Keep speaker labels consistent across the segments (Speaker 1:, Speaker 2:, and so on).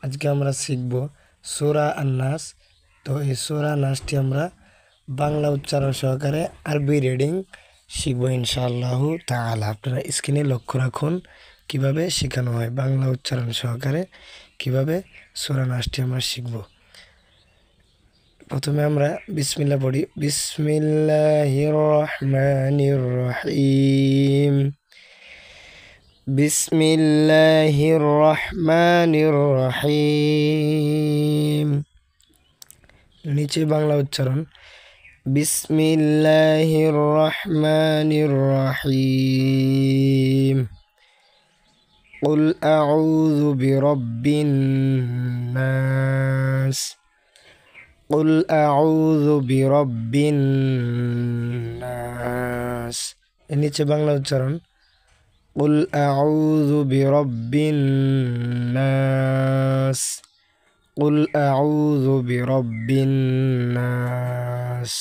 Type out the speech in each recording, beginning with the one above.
Speaker 1: আজকে আমরা শিখব সূরা আন-নাস। তো এই সূরা নাসটি আমরা বাংলা উচ্চারণ সহকারে আরবি রিডিং শিখব ইনশাআল্লাহু তাআলা। আপনারা স্ক্রিনে লক্ষ্য রাখুন কিভাবে শেখানো হয়, বাংলা উচ্চারণ সহকারে কিভাবে সূরা নাসটি আমরা শিখব। প্রথমে আমরা বিসমিল্লাহ পড়ি। বিসমিল্লাহির রহমানির রহিম। বিসমিল্লাহির রহমানির রহিম। নিচে বাংলা উচ্চারণ বিসমিল্লাহির রহমানির রহিম। قل أعوذ برب الناس قل أعوذ برب الناس। এর নিচে বাংলা উচ্চারণ قل أعوذ برب الناس قل أعوذ برب الناس।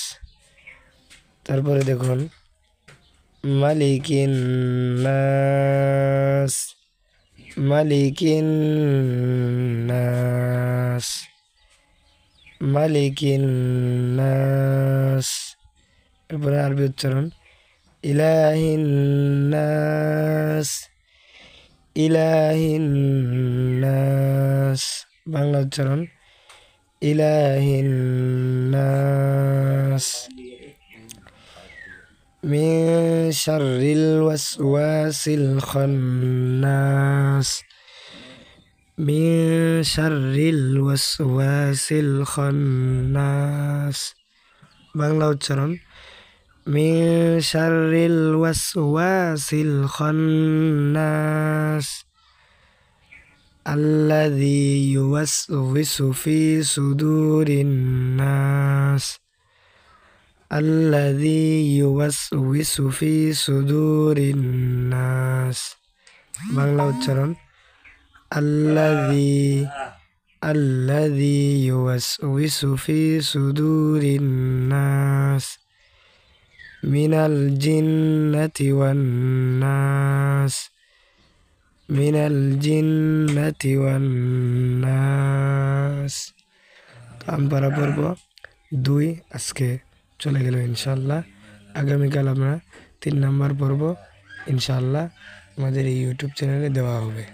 Speaker 1: তারপরে দেখুন মালিকিন নাস মালিকিন নাস মালিকিন নাস। এরপরে আরবি উচ্চারণ ইলাহিন নাস ইলাহিন নাস। বাংলা উচ্চারণ ইলাহিন নাস। মিন শাররিল ওয়াসওয়াসিল খান্নাস মিন শাররিল ওয়াসওয়াসিল খান্নাস। বাংলা উচ্চারণ মিন শাররিল ওয়াসওয়াসিল খান্নাস আল্লাযী ইউওয়াসওয়িসু ফি সুদুরিন নাস আল্লাযী ইউওয়াসওয়িসু ফি সুদুরিন নাস। বাংলা উচ্চারণ আল্লাযী ইউওয়াসওয়িসু ফি সুদুরিন নাস মিনাল জিন্নাতি ওয়ান নাস মিনাল জিন্নাতি ওয়ান নাস। আমরা পড়ব 2, আজকে চলে গেল ইনশাআল্লাহ। আগামীকাল আমরা 3 নাম্বার পড়ব ইনশাআল্লাহ, আমাদের এই ইউটিউব চ্যানেলে দেওয়া হবে।